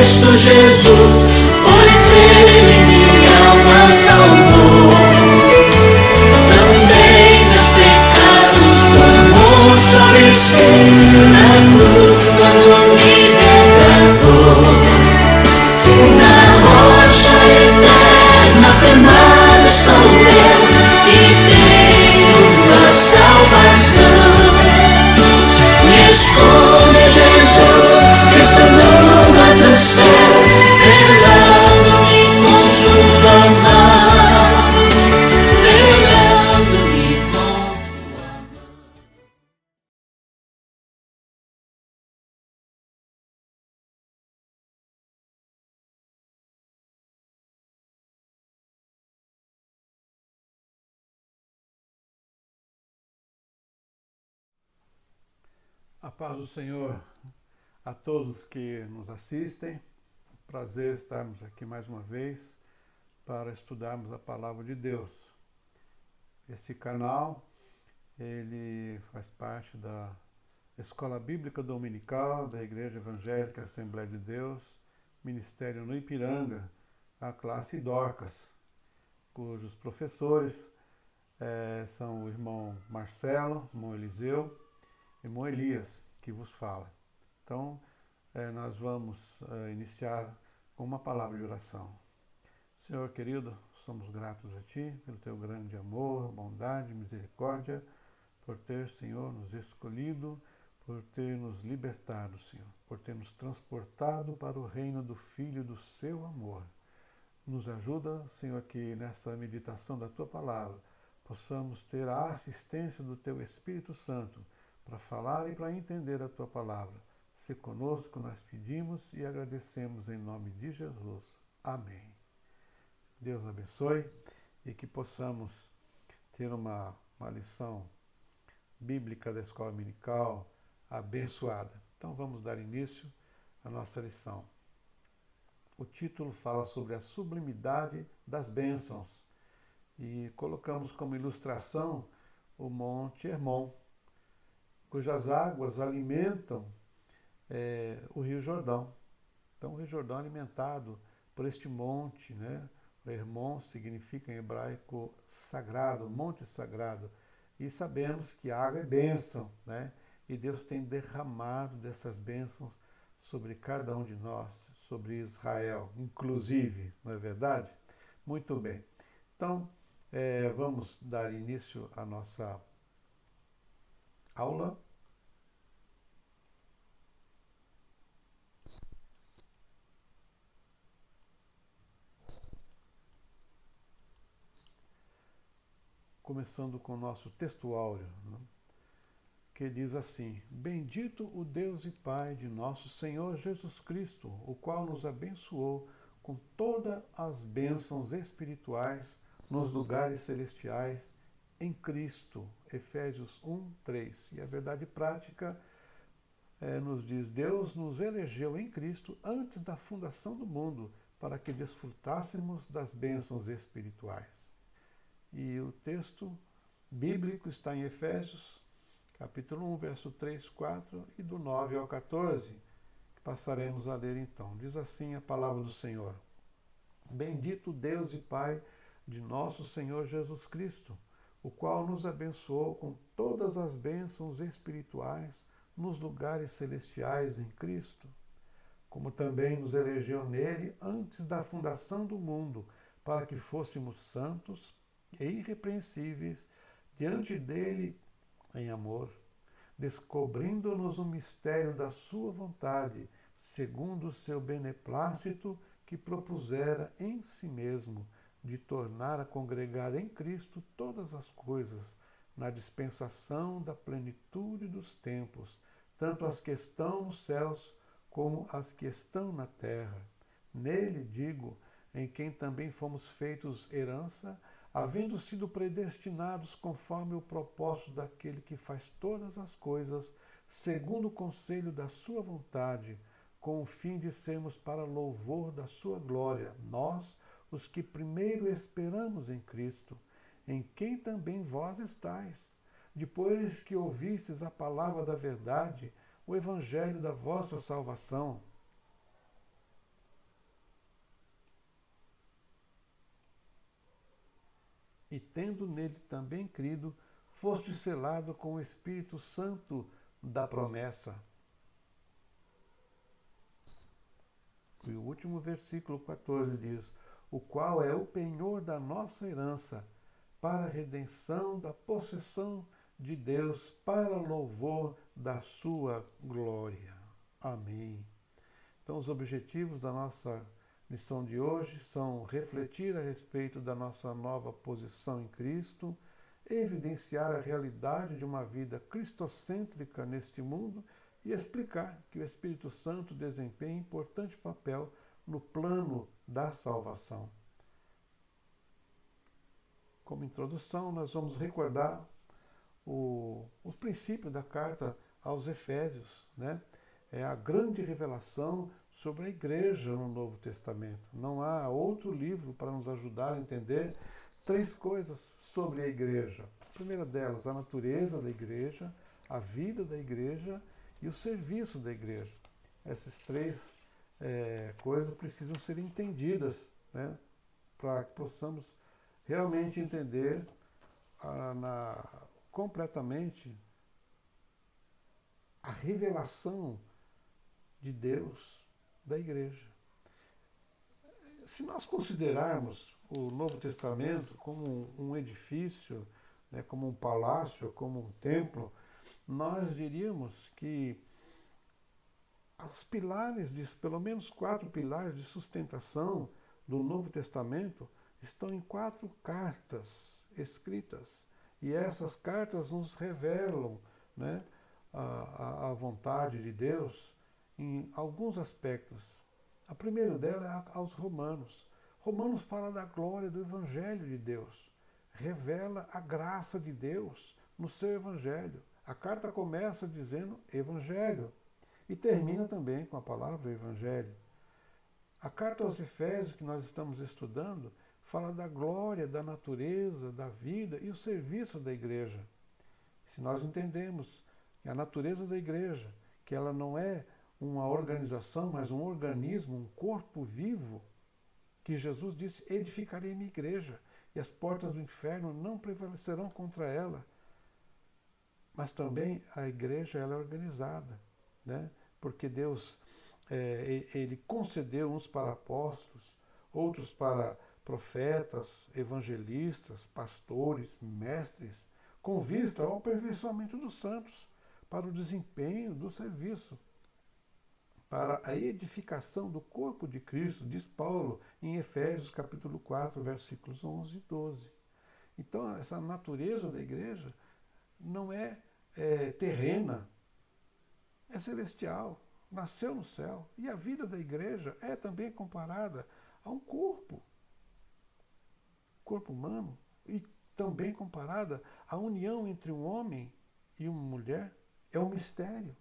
Cristo Jesus, pois Ele minha alma salvou. Também meus pecados tomou sobre si, na cruz quando me resgatou. Na rocha eterna firmado estou eu, e tenho a salvação. Me esconde Jesus, Cristo no alto do céu, velando-me com sua mão, velando-me com sua mão. A paz do Senhor a todos que nos assistem. Prazer estarmos aqui mais uma vez para estudarmos a Palavra de Deus. Esse canal, ele faz parte da Escola Bíblica Dominical da Igreja Evangélica Assembleia de Deus, Ministério no Ipiranga, a classe Dorcas, cujos professores são o irmão Marcelo, irmão Eliseu, irmão Elias, que vos fala. Então, nós vamos iniciar com uma palavra de oração. Senhor querido, somos gratos a Ti pelo Teu grande amor, bondade, misericórdia, por ter, Senhor, nos escolhido, por ter nos libertado, Senhor, por ter nos transportado para o reino do Filho do Seu amor. Nos ajuda, Senhor, que nessa meditação da Tua palavra possamos ter a assistência do Teu Espírito Santo para falar e para entender a Tua palavra. Se conosco nós pedimos e agradecemos em nome de Jesus. Amém. Deus abençoe e que possamos ter uma lição bíblica da escola dominical abençoada. Então vamos dar início à nossa lição. O título fala sobre a sublimidade das bênçãos e colocamos como ilustração o Monte Hermon, cujas águas alimentam o Rio Jordão. Então o Rio Jordão é alimentado por este monte, né? O Hermon significa em hebraico sagrado, monte sagrado. E sabemos que a água é bênção, né? E Deus tem derramado dessas bênçãos sobre cada um de nós, sobre Israel, inclusive, não é verdade? Muito bem. Então, vamos dar início à nossa aula. Começando com o nosso texto áureo, né? Que diz assim: Bendito o Deus e Pai de nosso Senhor Jesus Cristo, o qual nos abençoou com todas as bênçãos espirituais nos lugares celestiais em Cristo. Efésios 1:3. E a verdade prática nos diz: Deus nos elegeu em Cristo antes da fundação do mundo para que desfrutássemos das bênçãos espirituais. E o texto bíblico está em Efésios, capítulo 1, verso 3, 4 e do 9 ao 14, que passaremos a ler então. Diz assim a palavra do Senhor: Bendito Deus e Pai de nosso Senhor Jesus Cristo, o qual nos abençoou com todas as bênçãos espirituais nos lugares celestiais em Cristo, como também nos elegeu nele antes da fundação do mundo, para que fôssemos santos e irrepreensíveis diante dele em amor, descobrindo-nos o mistério da sua vontade, segundo o seu beneplácito que propusera em si mesmo, de tornar a congregar em Cristo todas as coisas, na dispensação da plenitude dos tempos, tanto as que estão nos céus como as que estão na terra. Nele, digo, em quem também fomos feitos herança, havendo sido predestinados conforme o propósito daquele que faz todas as coisas, segundo o conselho da sua vontade, com o fim de sermos para louvor da sua glória, nós, os que primeiro esperamos em Cristo, em quem também vós estáis, depois que ouvistes a palavra da verdade, o evangelho da vossa salvação, e tendo nele também crido, foste selado com o Espírito Santo da promessa. E o último versículo 14 diz: o qual é o penhor da nossa herança, para a redenção da possessão de Deus, para louvor da sua glória. Amém. Então, os objetivos da nossa lição de hoje são refletir a respeito da nossa nova posição em Cristo, evidenciar a realidade de uma vida cristocêntrica neste mundo e explicar que o Espírito Santo desempenha importante papel no plano da salvação. Como introdução, nós vamos recordar os princípios da carta aos Efésios, né? É a grande revelação sobre a igreja no Novo Testamento. Não há outro livro para nos ajudar a entender 3 coisas sobre a igreja. A primeira delas, a natureza da igreja, a vida da igreja e o serviço da igreja. Essas 3 coisas precisam ser entendidas, né, para que possamos realmente entender completamente a revelação de Deus da igreja. Se nós considerarmos o Novo Testamento como um edifício, né, como um palácio, como um templo, nós diríamos que os pilares, pelo menos 4 pilares de sustentação do Novo Testamento estão em 4 cartas escritas. E essas cartas nos revelam, né, a vontade de Deus em alguns aspectos. A primeira dela é aos Romanos. Romanos fala da glória do Evangelho de Deus. Revela a graça de Deus no seu Evangelho. A carta começa dizendo Evangelho e termina também com a palavra Evangelho. A carta aos Efésios, que nós estamos estudando, fala da glória, da natureza, da vida e o serviço da igreja. Se nós entendemos a natureza da igreja, que ela não é uma organização, mas um organismo, um corpo vivo, que Jesus disse, edificarei minha igreja, e as portas do inferno não prevalecerão contra ela. Mas também a igreja ela é organizada, né? Porque Deus ele concedeu uns para apóstolos, outros para profetas, evangelistas, pastores, mestres, com vista ao aperfeiçoamento dos santos, para o desempenho do serviço, para a edificação do corpo de Cristo, diz Paulo em Efésios capítulo 4, versículos 11 e 12. Então, essa natureza da igreja não é terrena, é celestial, nasceu no céu. E a vida da igreja é também comparada a um corpo humano, e também comparada à união entre um homem e uma mulher. É um mistério.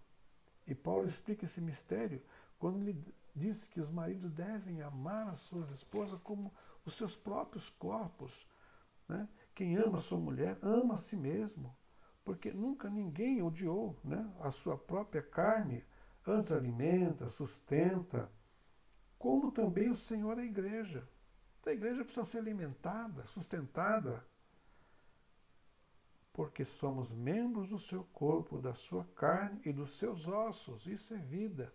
E Paulo explica esse mistério quando ele diz que os maridos devem amar as suas esposas como os seus próprios corpos, né? Quem ama a sua mulher ama a si mesmo, porque nunca ninguém odiou, né, a sua própria carne, antes alimenta, sustenta, como também o Senhor a igreja. A igreja precisa ser alimentada, sustentada, porque somos membros do seu corpo, da sua carne e dos seus ossos. Isso é vida.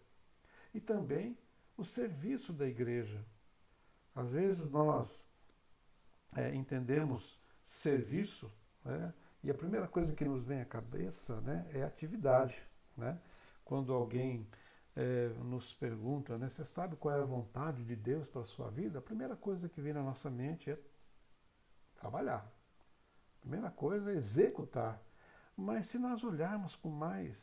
E também o serviço da igreja. Às vezes nós entendemos serviço, né, e a primeira coisa que nos vem à cabeça, né, é atividade, né? Quando alguém nos pergunta, né, você sabe qual é a vontade de Deus para a sua vida? A primeira coisa que vem na nossa mente é trabalhar. A primeira coisa é executar. Mas se nós olharmos com mais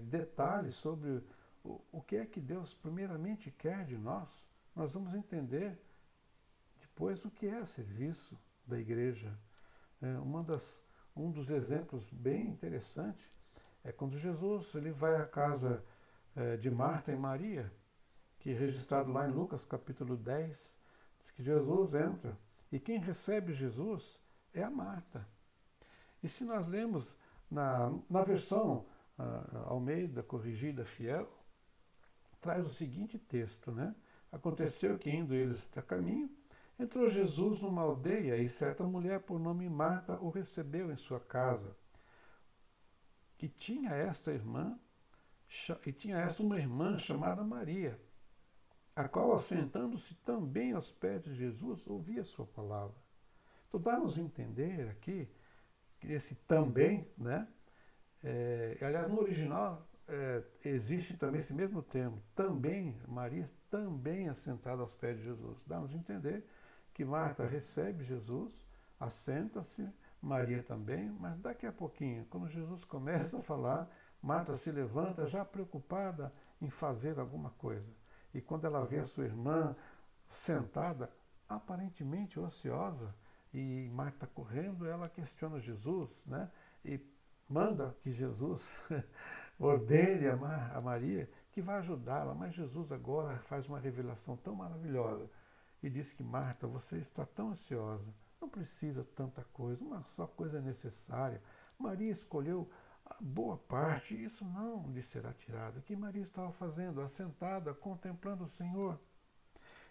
detalhes sobre o que é que Deus primeiramente quer de nós, nós vamos entender depois o que é serviço da igreja. Um dos exemplos bem interessantes é quando Jesus ele vai à casa de Marta e Maria, que é registrado lá em Lucas capítulo 10, diz que Jesus entra, e quem recebe Jesus é a Marta. E se nós lemos na versão Almeida, corrigida, fiel, traz o seguinte texto, né? Aconteceu que indo eles a caminho, Entrou Jesus numa aldeia e certa mulher por nome Marta o recebeu em sua casa. E tinha esta uma irmã chamada Maria, a qual, assentando-se também aos pés de Jesus, ouvia sua palavra. Então dá-nos entender aqui que esse também, né? Aliás, no original existe também esse mesmo termo, também, Maria também assentada aos pés de Jesus. Dá-nos entender que Marta recebe Jesus, assenta-se, Maria também, mas daqui a pouquinho, quando Jesus começa a falar, Marta se levanta já preocupada em fazer alguma coisa. E quando ela vê a sua irmã sentada, aparentemente ociosa, e Marta correndo, ela questiona Jesus, né? E manda que Jesus ordene a Maria que vai ajudá-la, mas Jesus agora faz uma revelação tão maravilhosa e diz que Marta, você está tão ansiosa, não precisa tanta coisa, uma só coisa é necessária. Maria escolheu a boa parte, e isso não lhe será tirado. O que Maria estava fazendo? Assentada, contemplando o Senhor.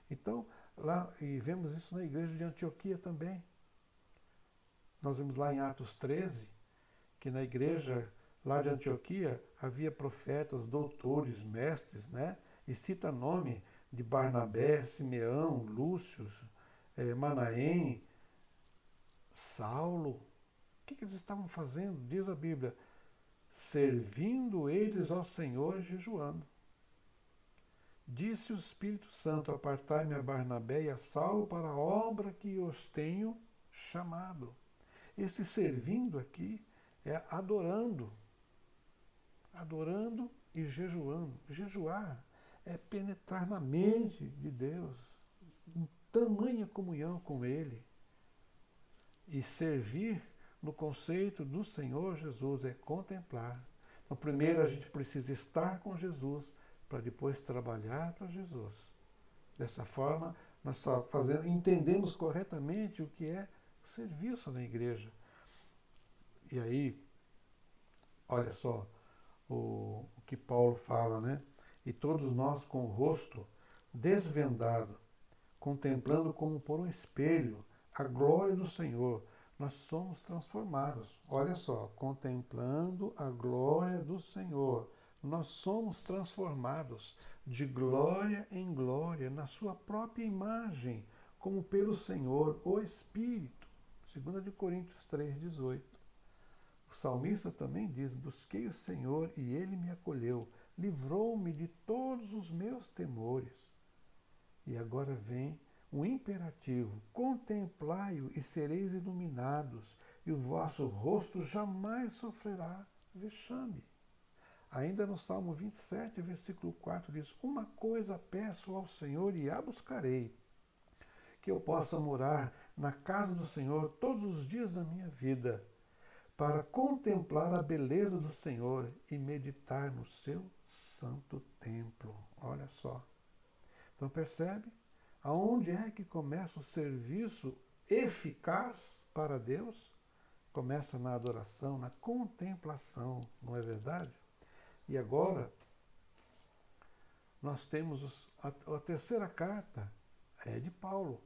Então, lá, e vemos isso na igreja de Antioquia também. Nós vemos lá em Atos 13, que na igreja lá de Antioquia havia profetas, doutores, mestres, né? E cita nome de Barnabé, Simeão, Lúcio, Manaém, Saulo. O que eles estavam fazendo? Diz a Bíblia, servindo eles ao Senhor e jejuando. Disse o Espírito Santo, apartai-me a Barnabé e a Saulo para a obra que os tenho chamado. Esse servindo aqui é adorando e jejuando. Jejuar é penetrar na mente de Deus, em tamanha comunhão com Ele. E servir no conceito do Senhor Jesus é contemplar. Então, primeiro a gente precisa estar com Jesus para depois trabalhar para Jesus. Dessa forma, nós entendemos corretamente o que é serviço na igreja. E aí, olha só o que Paulo fala, né? E todos nós com o rosto desvendado, contemplando como por um espelho a glória do Senhor, nós somos transformados. Olha só, contemplando a glória do Senhor, nós somos transformados de glória em glória, na sua própria imagem, como pelo Senhor, o Espírito. 2 Coríntios 3,18. O salmista também diz, busquei o Senhor e Ele me acolheu, livrou-me de todos os meus temores. E agora vem um imperativo, contemplai-o e sereis iluminados, e o vosso rosto jamais sofrerá vexame. Ainda no Salmo 27, versículo 4 diz, uma coisa peço ao Senhor e a buscarei, que eu possa morar na casa do Senhor todos os dias da minha vida, para contemplar a beleza do Senhor e meditar no seu santo templo. Olha só. Então percebe? Aonde é que começa o serviço eficaz para Deus? Começa na adoração, na contemplação, não é verdade? E agora, nós temos a terceira carta, é de Paulo,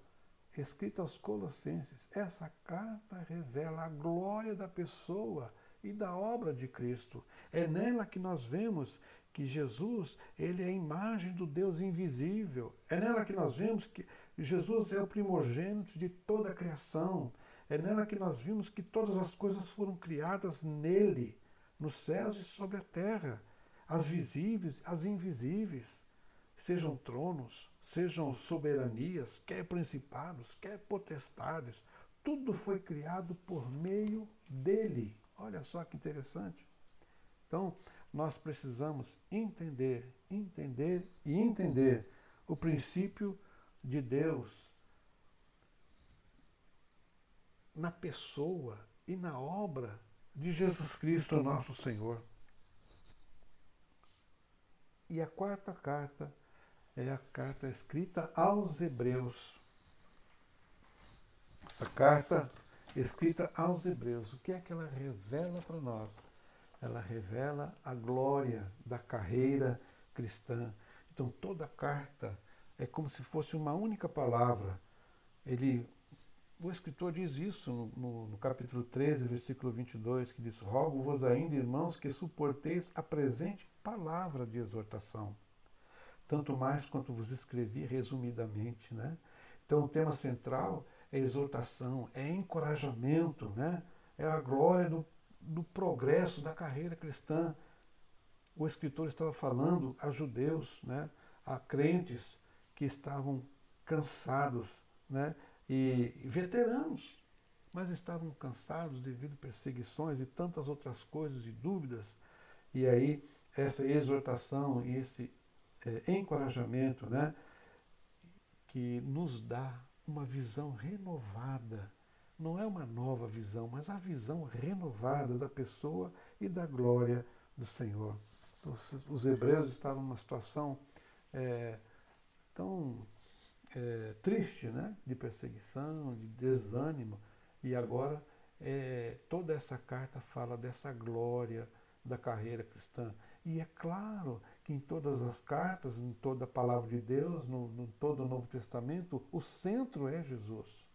escrita aos Colossenses. Essa carta revela a glória da pessoa e da obra de Cristo. É nela que nós vemos que Jesus, ele é a imagem do Deus invisível. É nela que nós vemos que Jesus é o primogênito de toda a criação. É nela que nós vimos que todas as coisas foram criadas nele, nos céus e sobre a terra, as visíveis, as invisíveis, sejam tronos, sejam soberanias, quer principados, quer potestades, tudo foi criado por meio dele. Olha só que interessante. Então, nós precisamos entender o princípio de Deus na pessoa e na obra de Jesus Cristo, nosso Senhor. E a quarta carta é a carta escrita aos Hebreus. Essa carta escrita aos Hebreus, o que é que ela revela para nós? Ela revela a glória da carreira cristã. Então toda a carta é como se fosse uma única palavra O escritor diz isso no capítulo 13, versículo 22, que diz: rogo-vos ainda, irmãos, que suporteis a presente palavra de exortação, tanto mais quanto vos escrevi resumidamente, né? Então o tema central é exortação, é encorajamento, né? É a glória do progresso da carreira cristã. O escritor estava falando a judeus, né? A crentes que estavam cansados, né? E veteranos, mas estavam cansados devido a perseguições e tantas outras coisas e dúvidas. E aí essa exortação e esse encorajamento, né, que nos dá uma visão renovada. Não é uma nova visão, mas a visão renovada da pessoa e da glória do Senhor. Os hebreus estavam numa situação tão triste, né, de perseguição, de desânimo, e agora toda essa carta fala dessa glória da carreira cristã. E é claro que em todas as cartas, em toda a palavra de Deus, no todo o Novo Testamento, o centro é Jesus.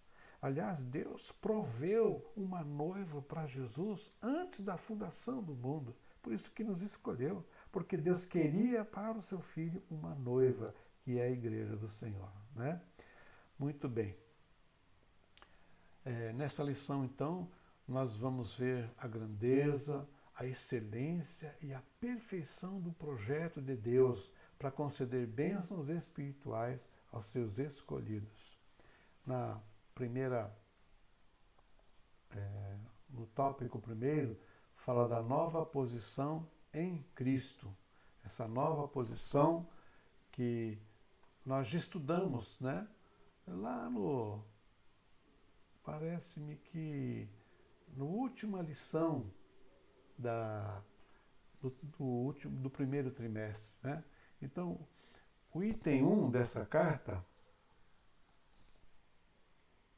Aliás, Deus proveu uma noiva para Jesus antes da fundação do mundo. Por isso que nos escolheu, porque Deus queria para o seu filho uma noiva, que é a igreja do Senhor, né? Muito bem. Nessa lição, então, nós vamos ver a grandeza, a excelência e a perfeição do projeto de Deus para conceder bênçãos espirituais aos seus escolhidos. Na primeira, no tópico primeiro, fala da nova posição em Cristo. Essa nova posição que nós já estudamos, né? Lá parece-me que na última lição do primeiro trimestre, né? Então, o item 1 dessa carta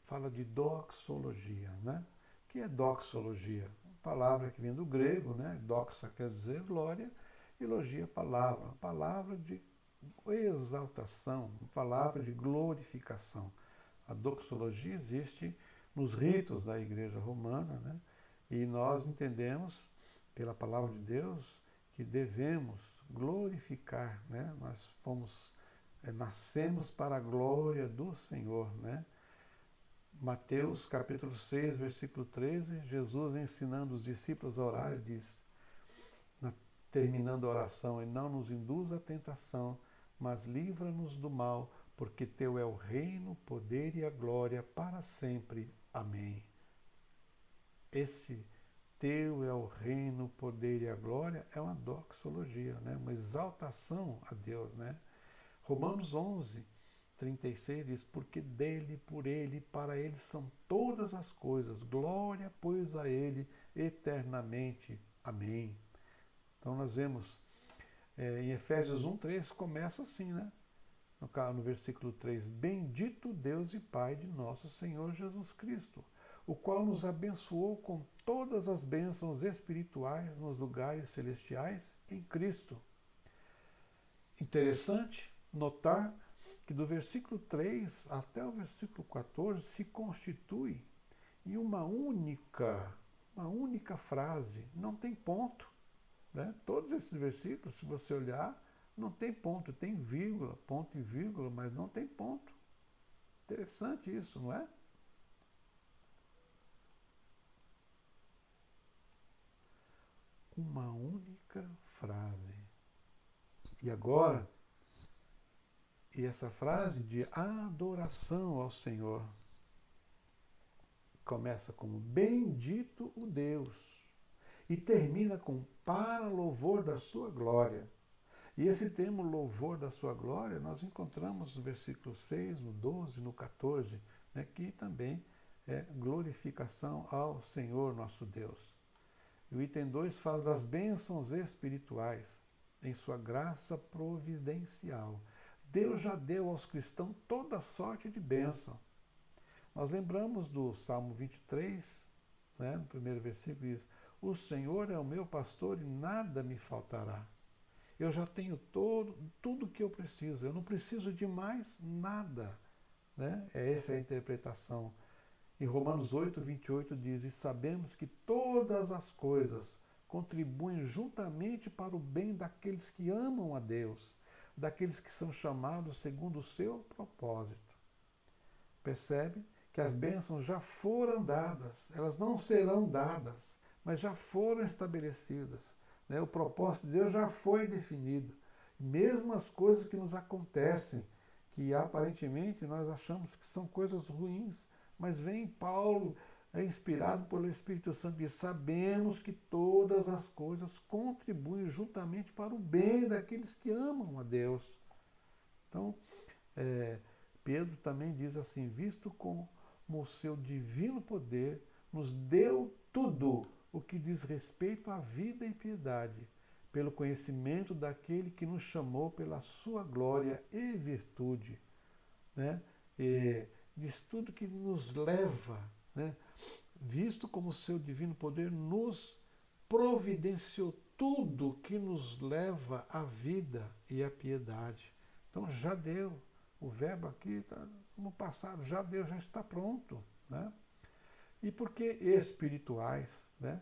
fala de doxologia, né? O que é doxologia? Uma palavra que vem do grego, né? Doxa quer dizer glória, e logia palavra, uma palavra de exaltação, uma palavra de glorificação. A doxologia existe nos ritos da Igreja Romana, né? E nós entendemos, pela palavra de Deus, que devemos glorificar, né? Nós nascemos para a glória do Senhor, né? Mateus capítulo 6, versículo 13, Jesus ensinando os discípulos a orar, diz, terminando a oração: e não nos induz à tentação, mas livra-nos do mal, porque teu é o reino, o poder e a glória para sempre. Amém. Esse teu é o reino, o poder e a glória é uma doxologia, né? Uma exaltação a Deus, né? Romanos 11, 36 diz: porque dele, por ele, para ele são todas as coisas, glória, pois, a ele eternamente. Amém. Então nós vemos em Efésios 1:3 começa assim, né? No versículo 3, bendito Deus e Pai de nosso Senhor Jesus Cristo, o qual nos abençoou com todas as bênçãos espirituais nos lugares celestiais em Cristo. Interessante notar que do versículo 3 até o versículo 14 se constitui em uma única frase, não tem ponto, né? Todos esses versículos, se você olhar, não tem ponto, tem vírgula, ponto e vírgula, mas não tem ponto. Interessante isso, não é? Uma única frase. E agora, essa frase de adoração ao Senhor começa como bendito o Deus e termina com para louvor da sua glória. E esse termo louvor da sua glória nós encontramos no versículo 6, no 12, no 14, né, que também é glorificação ao Senhor nosso Deus. E o item 2 fala das bênçãos espirituais em sua graça providencial. Deus já deu aos cristãos toda sorte de bênção. Nós lembramos do Salmo 23, né, no primeiro versículo diz: o Senhor é o meu pastor e nada me faltará. Eu já tenho tudo que eu preciso, eu não preciso de mais nada, né? Essa é a interpretação. Em Romanos 8, 28 diz: e sabemos que todas as coisas contribuem juntamente para o bem daqueles que amam a Deus, daqueles que são chamados segundo o seu propósito. Percebe que as bênçãos já foram dadas, elas não serão dadas, mas já foram estabelecidas, né? O propósito de Deus já foi definido. Mesmo as coisas que nos acontecem, que aparentemente nós achamos que são coisas ruins, mas vem Paulo, inspirado pelo Espírito Santo, e sabemos que todas as coisas contribuem juntamente para o bem daqueles que amam a Deus. Então, Pedro também diz assim: visto como o seu divino poder nos deu tudo o que diz respeito à vida e piedade, pelo conhecimento daquele que nos chamou pela sua glória e virtude, né? Diz tudo que nos leva, né? Visto como o seu divino poder nos providenciou tudo que nos leva à vida e à piedade. Então já deu. O verbo aqui está no passado, já deu, já está pronto, né? E por que espirituais, né?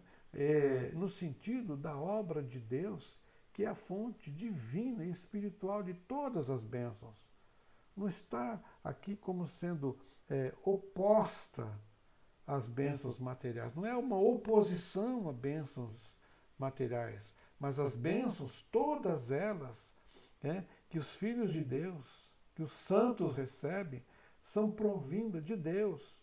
No sentido da obra de Deus, que é a fonte divina e espiritual de todas as bênçãos. Não está aqui como sendo oposta às bênçãos materiais. Não é uma oposição a bênçãos materiais, mas as bênçãos, todas elas, né, que os filhos de Deus, que os santos recebem, são provindas de Deus,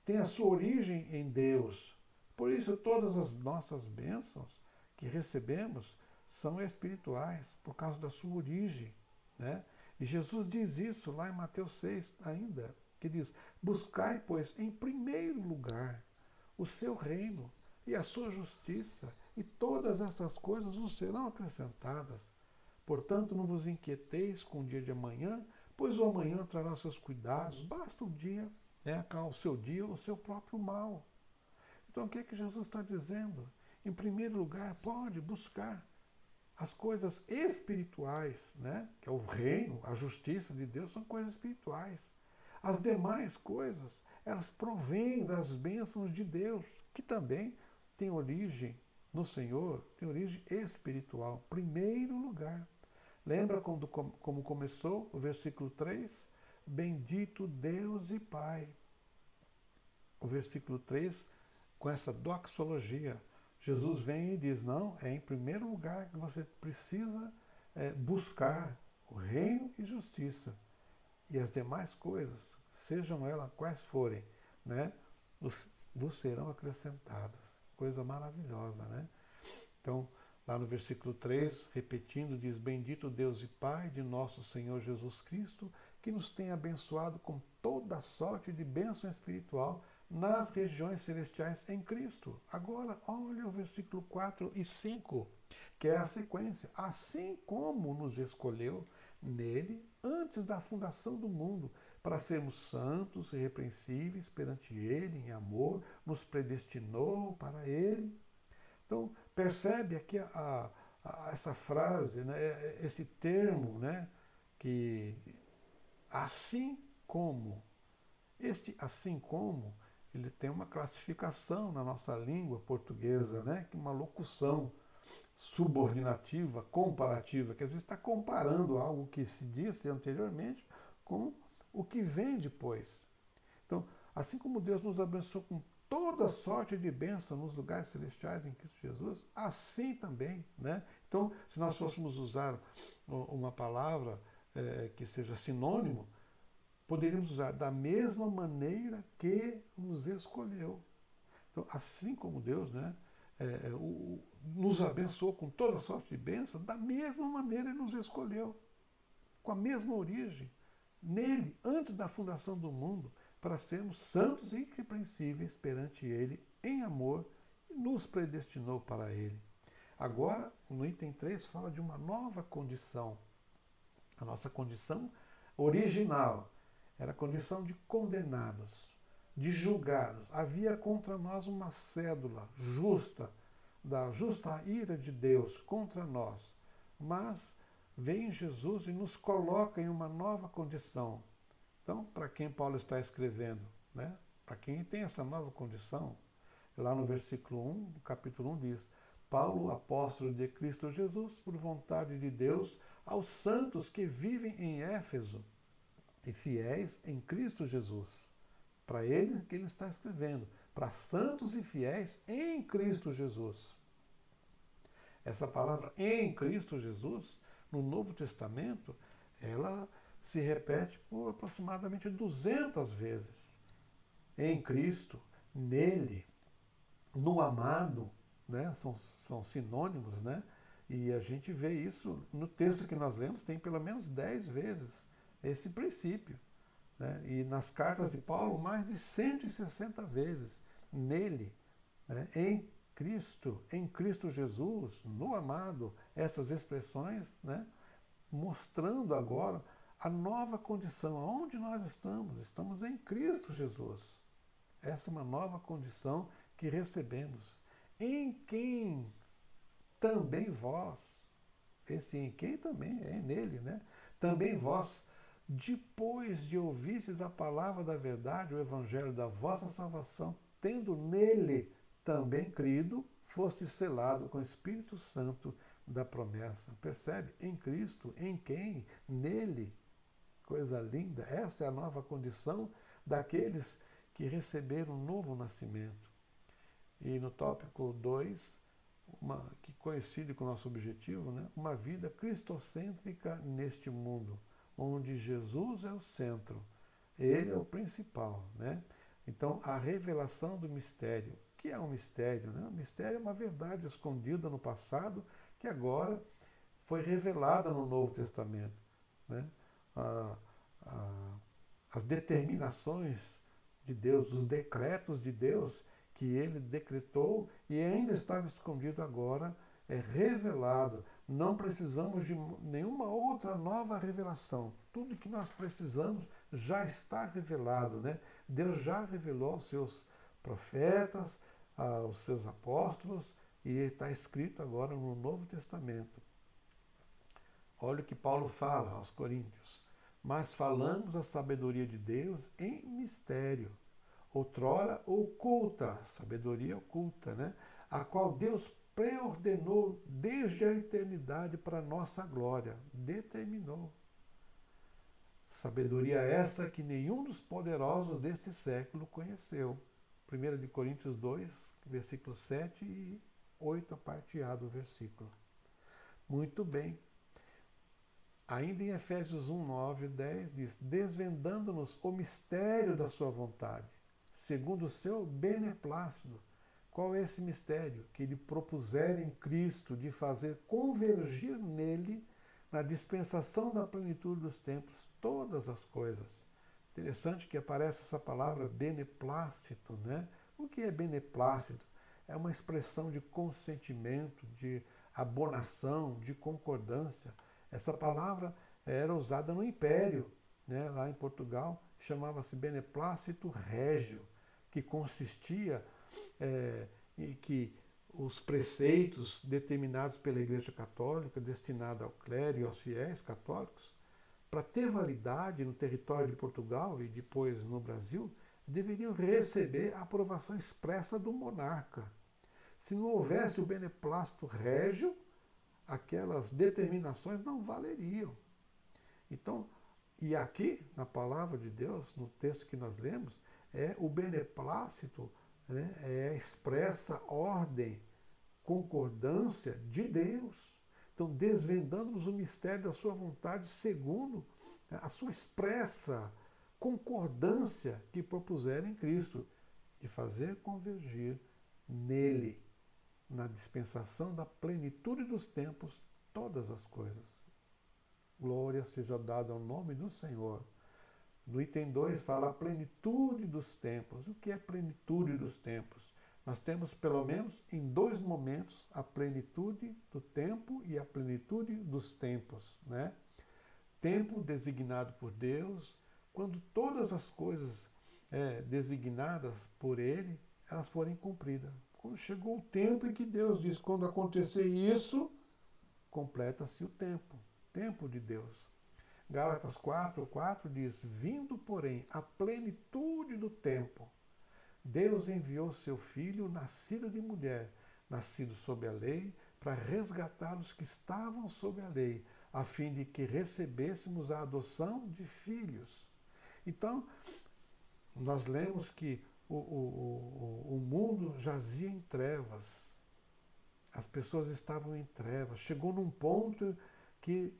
têm a sua origem em Deus. Por isso, todas as nossas bênçãos que recebemos são espirituais, por causa da sua origem, né? E Jesus diz isso lá em Mateus 6 ainda, que diz: buscai, pois, em primeiro lugar o seu reino e a sua justiça, e todas essas coisas vos serão acrescentadas. Portanto, não vos inquieteis com o dia de amanhã, pois o amanhã trará seus cuidados, basta o dia, né, o seu dia, o seu próprio mal. Então, o que é que Jesus está dizendo? Em primeiro lugar, pode buscar as coisas espirituais, né? Que é o reino, a justiça de Deus, são coisas espirituais. As demais coisas, elas provêm das bênçãos de Deus, que também tem origem no Senhor, tem origem espiritual. Primeiro lugar. Lembra como começou o versículo 3? Bendito Deus e Pai. O versículo 3, com essa doxologia, Jesus vem e diz: não, é em primeiro lugar que você precisa buscar o reino e justiça. E as demais coisas, sejam elas quais forem, né, vos serão acrescentadas. Coisa maravilhosa, né? Então, lá no versículo 3, repetindo, diz: bendito Deus e Pai de nosso Senhor Jesus Cristo, que nos tem abençoado com toda sorte de bênção espiritual nas regiões celestiais em Cristo. Agora, olha o versículo 4 e 5, que é a sequência. Assim como nos escolheu nele antes da fundação do mundo, para sermos santos e irrepreensíveis perante ele em amor, nos predestinou para ele. Então, percebe aqui essa frase, né, esse termo, né, que assim como, este assim como, ele tem uma classificação na nossa língua portuguesa, né, que é uma locução subordinativa, comparativa, que às vezes está comparando algo que se disse anteriormente com o que vem depois. Então, assim como Deus nos abençoou com toda sorte de bênção nos lugares celestiais em Cristo Jesus, assim também, né? Então, se nós fôssemos usar uma palavra que seja sinônimo, poderíamos usar da mesma maneira que nos escolheu. Então, assim como Deus, né, nos abençoou com toda sorte de bênção, da mesma maneira Ele nos escolheu, com a mesma origem, nele, antes da fundação do mundo, para sermos santos e irrepreensíveis perante Ele, em amor, e nos predestinou para Ele. Agora, no item 3, fala de uma nova condição. A nossa condição original era a condição de condenados, de julgados. Havia contra nós uma cédula justa, da justa ira de Deus contra nós. Mas vem Jesus e nos coloca em uma nova condição. Então, para quem Paulo está escrevendo? Né? Para quem tem essa nova condição, lá no versículo 1, do capítulo 1 diz: Paulo, apóstolo de Cristo Jesus, por vontade de Deus, aos santos que vivem em Éfeso e fiéis em Cristo Jesus. Para eles que ele está escrevendo, para santos e fiéis em Cristo Jesus. Essa palavra em Cristo Jesus, no Novo Testamento, ela se repete por aproximadamente 200 vezes. Em Cristo, nele, no amado, né? São sinônimos, né? E a gente vê isso no texto que nós lemos, tem pelo menos 10 vezes esse princípio. Né? E nas cartas de Paulo, mais de 160 vezes. Nele, né? Em Cristo Jesus, no amado, essas expressões, né? Mostrando agora a nova condição, aonde nós estamos. Estamos em Cristo Jesus. Essa é uma nova condição que recebemos. Em quem também vós, esse em quem também é nele, né? Também vós, depois de ouvistes a palavra da verdade, o evangelho da vossa salvação, tendo nele também crido, foste selado com o Espírito Santo da promessa. Percebe? Em Cristo, em quem? Nele. Coisa linda. Essa é a nova condição daqueles que receberam um novo nascimento. E no tópico 2, que coincide com o nosso objetivo, né? Uma vida cristocêntrica neste mundo, onde Jesus é o centro, ele é o principal. Né? Então, a revelação do mistério. O que é um mistério? Né? O mistério é uma verdade escondida no passado que agora foi revelada no Novo Testamento. Né? As determinações de Deus, os decretos de Deus que ele decretou e ainda estava escondido agora, é revelado. Não precisamos de nenhuma outra nova revelação. Tudo que nós precisamos já está revelado. Né? Deus já revelou aos seus profetas, aos seus apóstolos, e está escrito agora no Novo Testamento. Olha o que Paulo fala aos Coríntios. Mas falamos a sabedoria de Deus em mistério, outrora oculta, sabedoria oculta, né? A qual Deus preordenou desde a eternidade para a nossa glória. Determinou. Sabedoria essa que nenhum dos poderosos deste século conheceu. 1 Coríntios 2, versículo 7 e 8, a parte A do versículo. Muito bem. Ainda em Efésios 1, 9 e 10 diz: desvendando-nos o mistério da sua vontade, segundo o seu beneplácito. Qual é esse mistério? Que ele propusera em Cristo de fazer convergir nele, na dispensação da plenitude dos tempos, todas as coisas. Interessante que aparece essa palavra beneplácito, né? O que é beneplácito? É uma expressão de consentimento, de abonação, de concordância. Essa palavra era usada no Império, né? Lá em Portugal, chamava-se beneplácito régio, que consistia em que os preceitos determinados pela Igreja Católica, destinada ao clero e aos fiéis católicos, para ter validade no território de Portugal e depois no Brasil, deveriam receber a aprovação expressa do monarca. Se não houvesse o beneplácito régio, aquelas determinações não valeriam. Então, e aqui, na palavra de Deus, no texto que nós lemos, é o beneplácito, né, é a expressa ordem, concordância de Deus. Então, desvendando-nos o mistério da sua vontade, segundo a sua expressa concordância que propuseram em Cristo, de fazer convergir nele, na dispensação da plenitude dos tempos, todas as coisas. Glória seja dada ao nome do Senhor. No item 2 fala a plenitude dos tempos. O que é plenitude dos tempos? Nós temos pelo menos em 2 momentos a plenitude do tempo e a plenitude dos tempos. Né? Tempo designado por Deus, quando todas as coisas designadas por Ele, elas forem cumpridas. Quando chegou o tempo em que Deus diz, quando acontecer isso, completa-se o tempo de Deus. Gálatas 4:4 diz: vindo, porém, a plenitude do tempo, Deus enviou seu Filho, nascido de mulher, nascido sob a lei, para resgatar os que estavam sob a lei, a fim de que recebêssemos a adoção de filhos. Então, nós lemos que o mundo jazia em trevas, as pessoas estavam em trevas, chegou num ponto que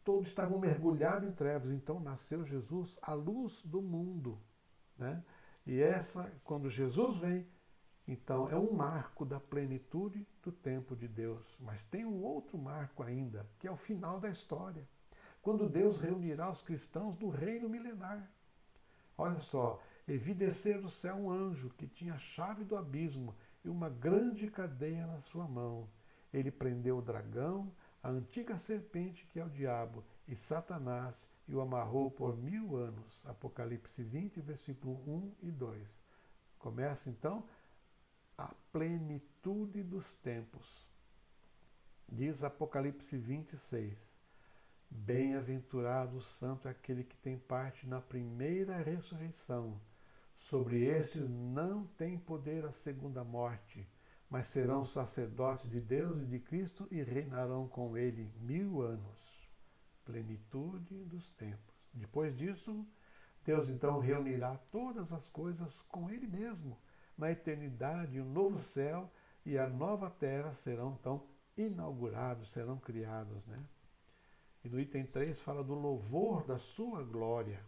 todos estavam mergulhados em trevas, então nasceu Jesus, a luz do mundo, né? E quando Jesus vem, então é um marco da plenitude do tempo de Deus. Mas tem um outro marco ainda, que é o final da história, quando Deus reunirá os cristãos do reino milenar. Olha só, e vi descer do céu um anjo que tinha a chave do abismo e uma grande cadeia na sua mão. Ele prendeu o dragão, a antiga serpente que é o diabo, e Satanás, e o amarrou por 1000 anos. Apocalipse 20, versículo 1 e 2. Começa então a plenitude dos tempos. Diz Apocalipse 26. Bem-aventurado o santo é aquele que tem parte na primeira ressurreição. Sobre estes não tem poder a segunda morte, mas serão sacerdotes de Deus e de Cristo e reinarão com ele 1000 anos. Plenitude dos tempos. Depois disso, Deus então reunirá todas as coisas com ele mesmo. Na eternidade, o novo céu e a nova terra serão então inaugurados, serão criados, né? E no item 3 fala do louvor da sua glória.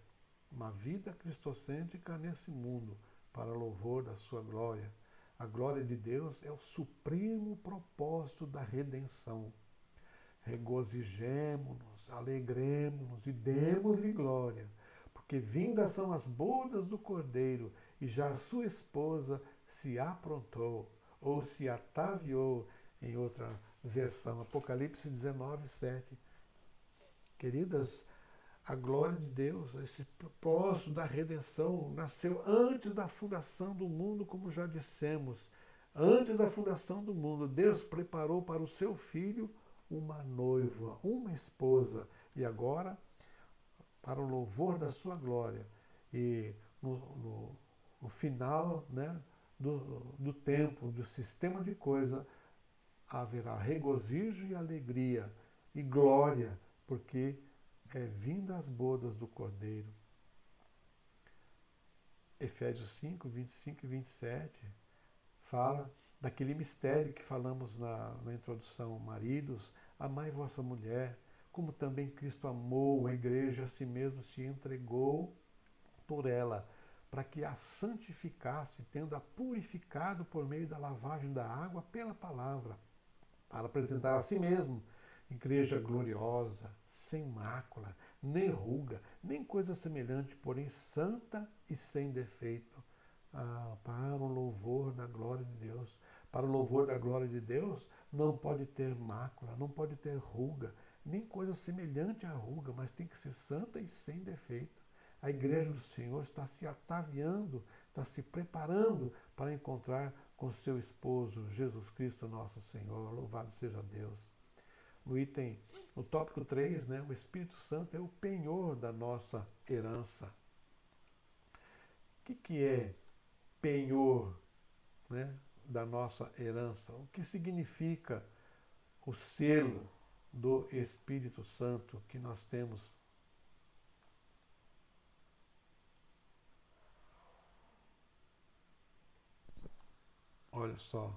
Uma vida cristocêntrica nesse mundo, para louvor da sua glória. A glória de Deus é o supremo propósito da redenção. Regozijemo-nos, alegremo-nos e demos-lhe glória, porque vindas são as bodas do Cordeiro, e já a sua esposa se aprontou, ou se ataviou, em outra versão, Apocalipse 19, 7. Queridas, a glória de Deus, esse propósito da redenção, nasceu antes da fundação do mundo, como já dissemos. Antes da fundação do mundo, Deus preparou para o seu filho uma noiva, uma esposa. E agora, para o louvor da sua glória. E no final, né, do tempo, do sistema de coisa, haverá regozijo e alegria e glória, porque é vinda as bodas do Cordeiro. Efésios 5, 25 e 27 fala daquele mistério que falamos na introdução. Maridos, amai vossa mulher, como também Cristo amou a igreja, a si mesmo se entregou por ela, para que a santificasse, tendo-a purificado por meio da lavagem da água pela palavra, para apresentar a si mesmo igreja gloriosa, sem mácula, nem ruga, nem coisa semelhante, porém santa e sem defeito, para o louvor da glória de Deus. Para o louvor da glória de Deus não pode ter mácula, não pode ter ruga, nem coisa semelhante à ruga, mas tem que ser santa e sem defeito. A igreja do Senhor está se ataviando, está se preparando para encontrar com seu esposo, Jesus Cristo, nosso Senhor. Louvado seja Deus. No tópico 3, né, o Espírito Santo é o penhor da nossa herança. O que é penhor, né, da nossa herança? O que significa o selo do Espírito Santo que nós temos? Olha só,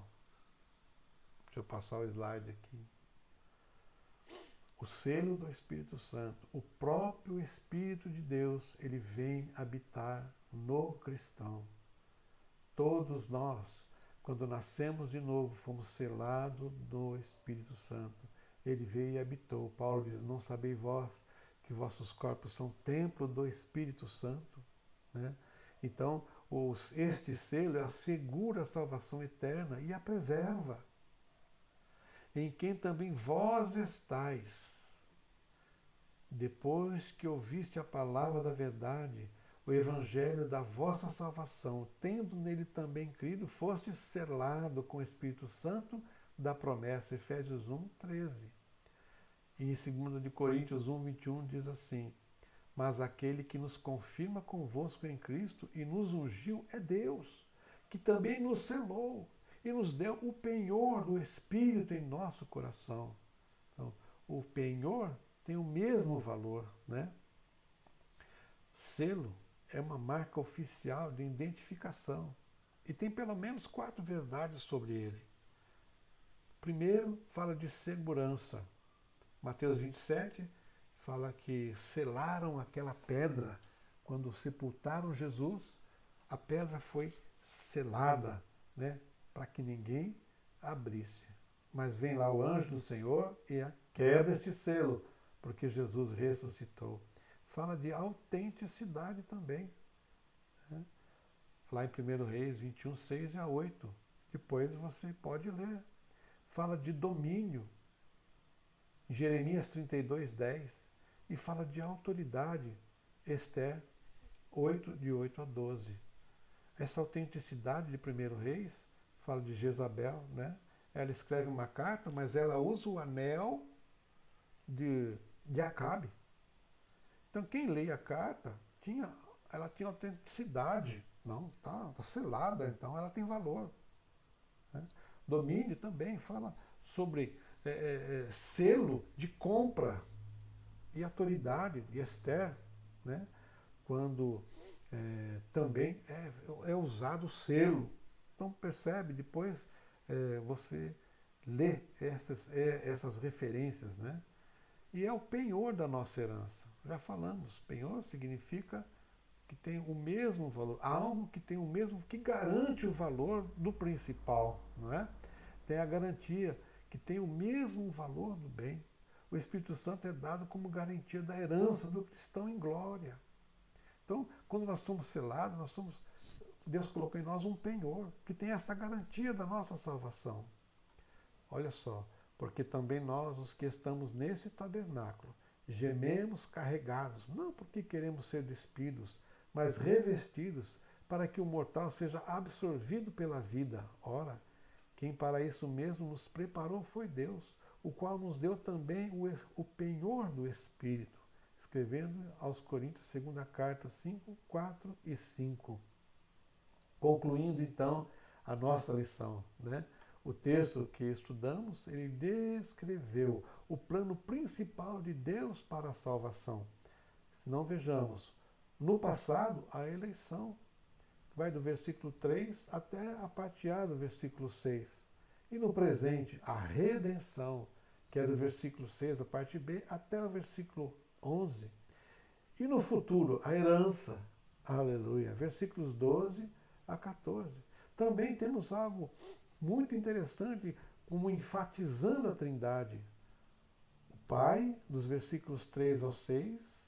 deixa eu passar o slide aqui. O selo do Espírito Santo, o próprio Espírito de Deus, ele vem habitar no cristão. Todos nós, quando nascemos de novo, fomos selados do Espírito Santo. Ele veio e habitou. Paulo diz, não sabeis vós que vossos corpos são templo do Espírito Santo? Né? Então, este selo assegura a salvação eterna e a preserva. Em quem também vós estáis. Depois que ouviste a palavra da verdade, o evangelho da vossa salvação, tendo nele também crido, foste selado com o Espírito Santo da promessa. Efésios 1, 13. E em 2 de Coríntios 1, 21 diz assim: mas aquele que nos confirma convosco em Cristo e nos ungiu é Deus, que também nos selou e nos deu o penhor do Espírito em nosso coração. Então, o penhor tem o mesmo valor, né? Selo é uma marca oficial de identificação e tem pelo menos 4 verdades sobre ele. Primeiro, fala de segurança. Mateus 27 fala que selaram aquela pedra. Quando sepultaram Jesus, a pedra foi selada, né, para que ninguém abrisse. Mas vem lá o anjo do Senhor e quebra este selo, porque Jesus ressuscitou. Fala de autenticidade também, né? Lá em 1 Reis 21, 6 a 8. Depois você pode ler. Fala de domínio, em Jeremias 32, 10. E fala de autoridade, Esther 8, de 8 a 12. Essa autenticidade de 1 Reis fala de Jezabel, né? Ela escreve uma carta, mas ela usa o anel de Acabe. Então quem lê a carta, ela tinha autenticidade. Não, tá selada, então ela tem valor, né? Domínio também fala sobre selo de compra e autoridade de Esther, né? Quando também é usado o selo. Então percebe, depois você lê essas referências, né? E é o penhor da nossa herança. Já falamos, penhor significa que tem o mesmo valor, algo que tem o mesmo, que garante o valor do principal, não é? Tem a garantia que tem o mesmo valor do bem. O Espírito Santo é dado como garantia da herança do cristão em glória. Então, quando nós somos selados, Deus colocou em nós um penhor, que tem essa garantia da nossa salvação. Olha só, porque também nós, os que estamos nesse tabernáculo, gememos carregados, não porque queremos ser despidos, mas revestidos, para que o mortal seja absorvido pela vida. Ora, quem para isso mesmo nos preparou foi Deus, o qual nos deu também o penhor do Espírito, escrevendo aos Coríntios, segunda carta 5, 4 e 5. Concluindo então a nossa lição, né? O texto que estudamos, ele descreveu o plano principal de Deus para a salvação. Se não vejamos, no passado, a eleição, vai do versículo 3 até a parte A do versículo 6. E no presente, a redenção, que é do versículo 6, a parte B, até o versículo 11. E no futuro, a herança, aleluia, versículos 12 a 14. Também temos algo muito interessante, como enfatizando a Trindade. O Pai, dos versículos 3 ao 6.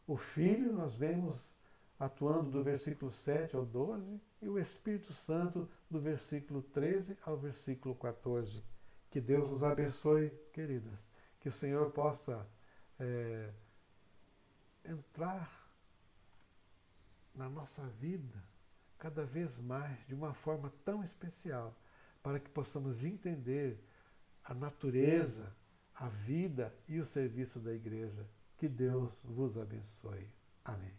O Filho, nós vemos atuando do versículo 7 ao 12. E o Espírito Santo, do versículo 13 ao versículo 14. Que Deus nos abençoe, queridas. Que o Senhor possa entrar na nossa vida cada vez mais, de uma forma tão especial, para que possamos entender a natureza, a vida e o serviço da igreja. Que Deus vos abençoe. Amém.